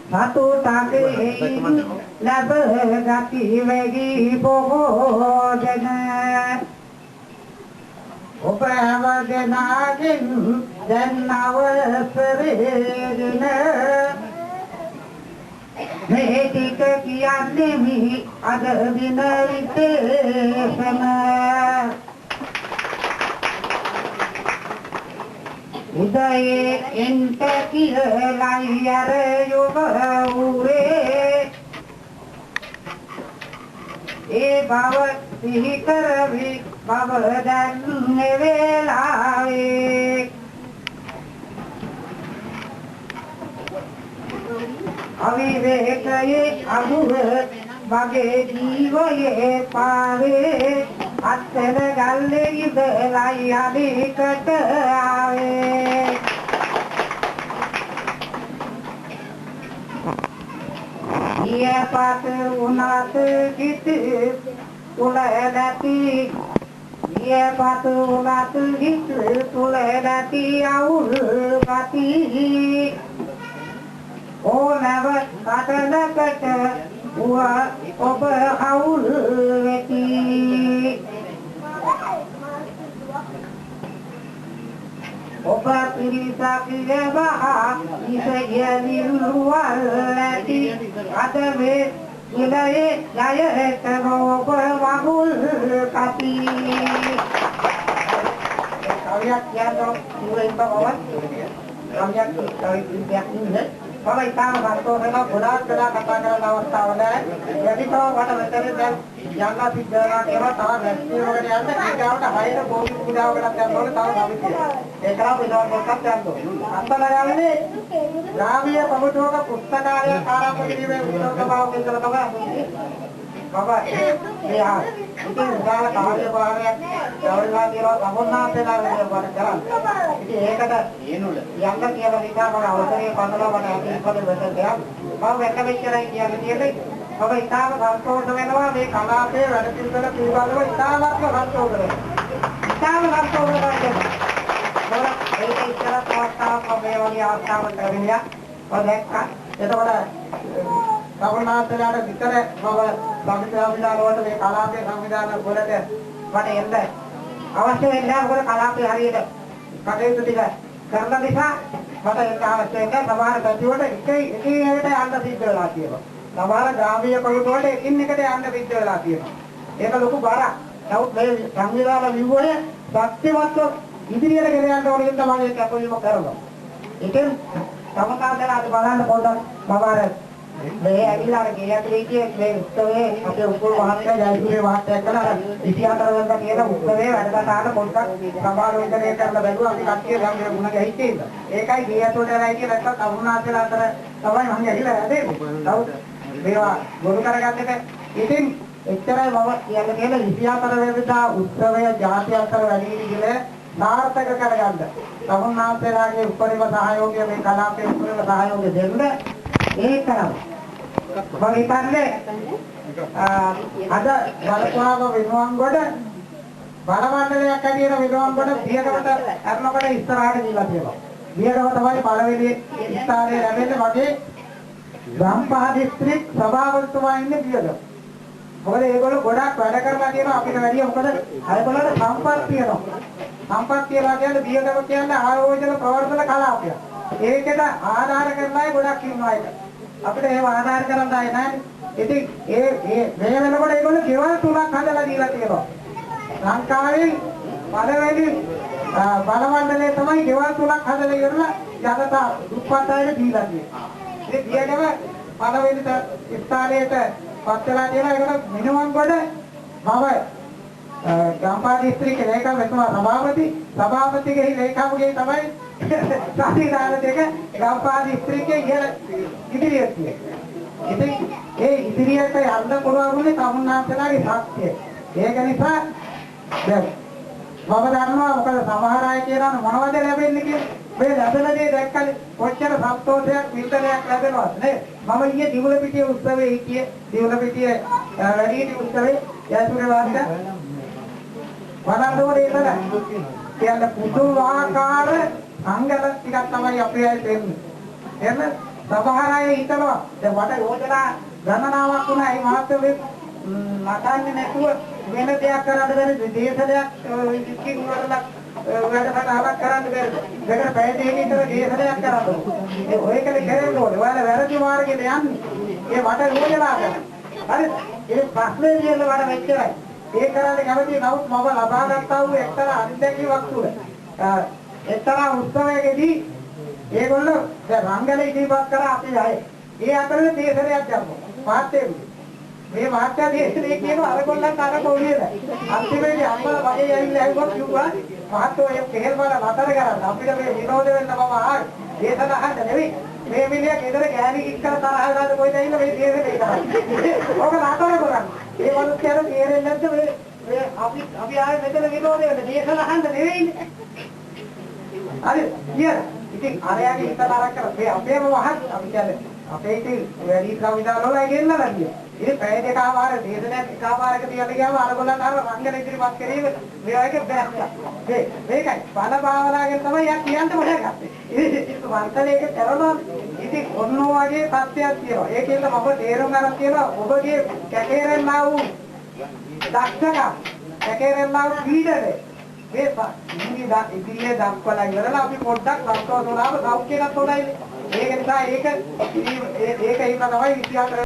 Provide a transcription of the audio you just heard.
Satu taki labagati vegi bohojana Upavaganagin janavasarejana Metika kiyannemi adadina vitesana Udaye enta kiyalayare yuva ure E bhava sihikaravi bhavadan velave Avivekaye amuva bhage jivaye pave Attana galle idalayane kata ave Iya patu unat gitu tuladati Iya patu unat gitu tuladati aul pati Oh never katana kata Wa oba aul veti Oba pirisa kilebaha Isayalil walati Adame ilaye Yaya ekano oba wahul kati Kalian yang dong Mulai bawah Kalian yang ini Kalau kita bantu mereka bulan kita katakan lawan tahun jadi kalau pada metode dan jangan bicara kira tahun resmi orang yang kita udah hari bobi udah tahun tahun habis ekra bilang berkat jangan antara yang ini Ramia pemuda pustakarya karang begini untuk kebawa kita kebawa Bapak ya itu udah kahari bahaya jauh lagi orang tahun nanti lagi berjalan ini ekada yang kan dia kita pada awalnya pandang pada hati pada bersedia mau mereka bicara yang dia Bapak kita bantu dengan apa di kalate ada tinggal di bawah kita bantu dengan kita bantu dengan Bapak ini cara kota pemewali asal terlihat mereka itu pada tahun nanti ada bicara bahwa Samvidana වලට මේ කලාපයේ සංවිධාන වලට වට එන්න අවශ්‍ය වෙන්නේ මොකද කලාපයේ හරියට කටයුතු ටික කරන නිසා මට ඒක අවශ්‍ය නැහැ සමහර පැතිවලට එක එකට යන්න සිද්ධ වෙලා තියෙනවා සමහර ග්‍රාමීය ප්‍රවෘත්ති වලට එකින් එකට යන්න සිද්ධ වෙලා තියෙනවා ඒක ලොකු බරක් නමුත් මේ සංවිධාන විවෝය ශක්තිමත්ව ඉදිරියට ගෙන යන්න ඕන කියන තමයි ඒක අපිම කරනවා ඉතින් සමකාලීන අද බලන්න පොඩ්ඩක් මම මේ ඇවිල්ලා අර ගේ ඇතුලේ ඉතියේ මේ උත්සවයේ අපේ උපුල් මහත්තයා ජයසූරිය මහත්තයා කරලා 24 වෙනිදා කියන උත්සවයේ වැඩසටහන පොඩ්ඩක් සමාලෝචනය කරලා බැලුවා අපි කට්ටිය ගම්ගේ ගුණ ගැහිච්චේ ඉඳලා. ඒකයි ගේ ඇතුලට යලා ඉතියේ නැත්තම් කරුණාසලා අතර තමයි මම ඇහිලා හැදෙන්නේ. නමුත් මේවා ගොනු කරගන්න එක ඉතින් එච්චරයි මම කියන්නේ 24 වෙනිදා උත්සවය ජාති අතර වැඩි විදිහට සාර්ථක කරගන්න. කරුණාසලාගේ උපරිම සහයෝගය මේ කලාපයේ උපරිම සහයෝගය දෙන්න ඒකනම් මම හිතන්නේ අද බලපුවාම විනෝංගොඩ බලමණ්ඩලයක් ඇදින විනෝංගොඩ පියගමට අරනකොට ඉස්සරහට ගිහලා තියෙනවා. පියගම තමයි පළවෙනි ස්ථානයේ ලැබෙන්නේ වගේ ගම්පහ දිස්ත්‍රික් සභාපතිතුමා ඉන්නේ පියගම. මොකද ඒගොල්ලෝ ගොඩක් වැඩ කරලා තියෙනවා අපිට වැඩිය මොකද අයගොල්ලන්ට සම්පත් තියෙනවා. සම්පත් කියලා කියන්නේ පියගම කියන්නේ ආයෝජන ප්‍රවර්තන කලාපයක්. ඒකට ආධාර කරන අය ගොඩක් ඉන්නවා ඒක. අපිට ඒව ආධාර කරන්න ආයේ නැහැ. ඉතින් මේ වෙනකොට ඒගොල්ලෝ ගෙවල් තුනක් හදලා දීලා තියෙනවා. ලංකාවේ පළවෙනි බලමණ්ඩලයේ තමයි ගෙවල් තුනක් හදලා ඉවරලා ජනතා දුප්පත් අයට දීලා තියෙනවා. ඉතින් පියගම පළවෙනි ස්ථානයට පත් වෙලා තියෙනවා. ඒකට මිනුවන්ගොඩ මම ගම්පහ දිස්ත්‍රික්කේ ලේකම් එතුමා සභාපතිගේ ලේකම්ගේ තමයි සාධිදාන දෙක ගම්පහ දිස්ත්‍රික්කයේ ඉදිරියට තියෙනවා. ඉතින් ඒ ඉදිරියට යන්න පුළුවන් වුණේ තමුන්නාන්සලාගේ ශක්තිය. ඒක නිසා දැන් මම දන්නවා මොකද සමහර අය කියනවා මොනවද ලැබෙන්නේ කියලා. මේ ලැබෙන දේ දැක්කම කොච්චර සතුටක් විතරයක් ලැබෙනවද නේද? මම ඊයේ දිවුලපිටියේ උත්සවයේ හිටියේ. දිවුලපිටියේ වැඩිහිටි උත්සවයේ යතුරු වාද්‍ය වඩන්න ඕනේ ඉතල. කියන්නේ පුදුමාකාර අංගල ටිකක් තමයි අපේ අය දෙන්නේ. එන්න සමහර අය හිතනවා දැන් වට යෝජනා ගණනාවක් වුණා මේ මාත්‍රේ නටන්නේ නැතුව වෙන දෙයක් කරන්න බැරි දේශනයක් ඉස්කින් වලක් වැඩසටහනක් කරන්න බැරිද? දෙකට පැය දෙකකින් විතර දේශනයක් කරන්න ඕනේ. ඒ ඔය කලේ කරන්න ඕනේ. ඔයාලා වැරදි මාර්ගෙට යන්නේ. ඒ වට යෝජනා කරන්නේ. හරිද? ඒ ප්‍රශ්නේ කියන වල මෙච්චරයි. ඒ කරන්නේ කැමති නමුත් මම ලබා ගත්තා වූ එක්තරා අත්දැකීමක් තුළ එක්තරා උත්සවයකදී ඒගොල්ලෝ දැන් රංගන ඉදිරිපත් කරා අපි අය. ඒ අතරේ දේශනයක් ගන්නවා. මාත්‍යෙ මේ මාත්‍ය දේශනේ කියන අරගොල්ලන්ට අර කොහේද? අන්තිමේදී අම්මලා වගේ ඇවිල්ලා ඇවිත් කිව්වා මහත්තයෝ මේ කෙහෙල් වල නතර කරන්න අපිට මේ විනෝද වෙන්න මම ආවේ. දේශන අහන්න නෙවෙයි. මේ මිනිහා ගෙදර ගෑණි කික්කල තරහ ගන්න කොයිද ඇවිල්ලා මේ දේශනේ කරන්නේ. ඕක නතර කරන්න. ඒ වගේ තේරෙන්නේ නැද්ද මේ අපි ආවේ මෙතන විනෝද වෙන්න දේශන අහන්න නෙවෙයිනේ. හරි කියන ඉතින් අරයාගේ හිත තරක් කරලා මේ අපේම වහත් අපි කියන්නේ අපේ ඉතින් වැඩි කවිදා වල ගෙන්නලා ගියා. ඉතින් පැය දෙකමාර දේශනයක් එකමාරක තියලා ගියාම අරගොල්ලන් අර රංගන ඉදිරිපත් කිරීම මේවාගේ බැස්සා. මේකයි බල භාවනාවෙන් තමයි යා කියන්න මොකද ගත්තේ. ඉතින් වර්තනයක කරනවා ඉතින් ඔන්න ඔයගේ තත්ත්වයක් තියෙනවා. ඒකෙන්ද මම තේරුම් ගන්න තියෙනවා ඔබගේ කැකේරෙන්නා වූ දක්ෂකම් කැකේරෙන්නා වූ පීඩනය මේ ඉතිරියේ දක්වලා ඉවරලා අපි පොඩ්ඩක් රස්තව තෝරාම සෞඛ්‍යයක් තෝරයිනේ. ඒක නිසා ඒක ඉන්න තමයි විද්‍යාව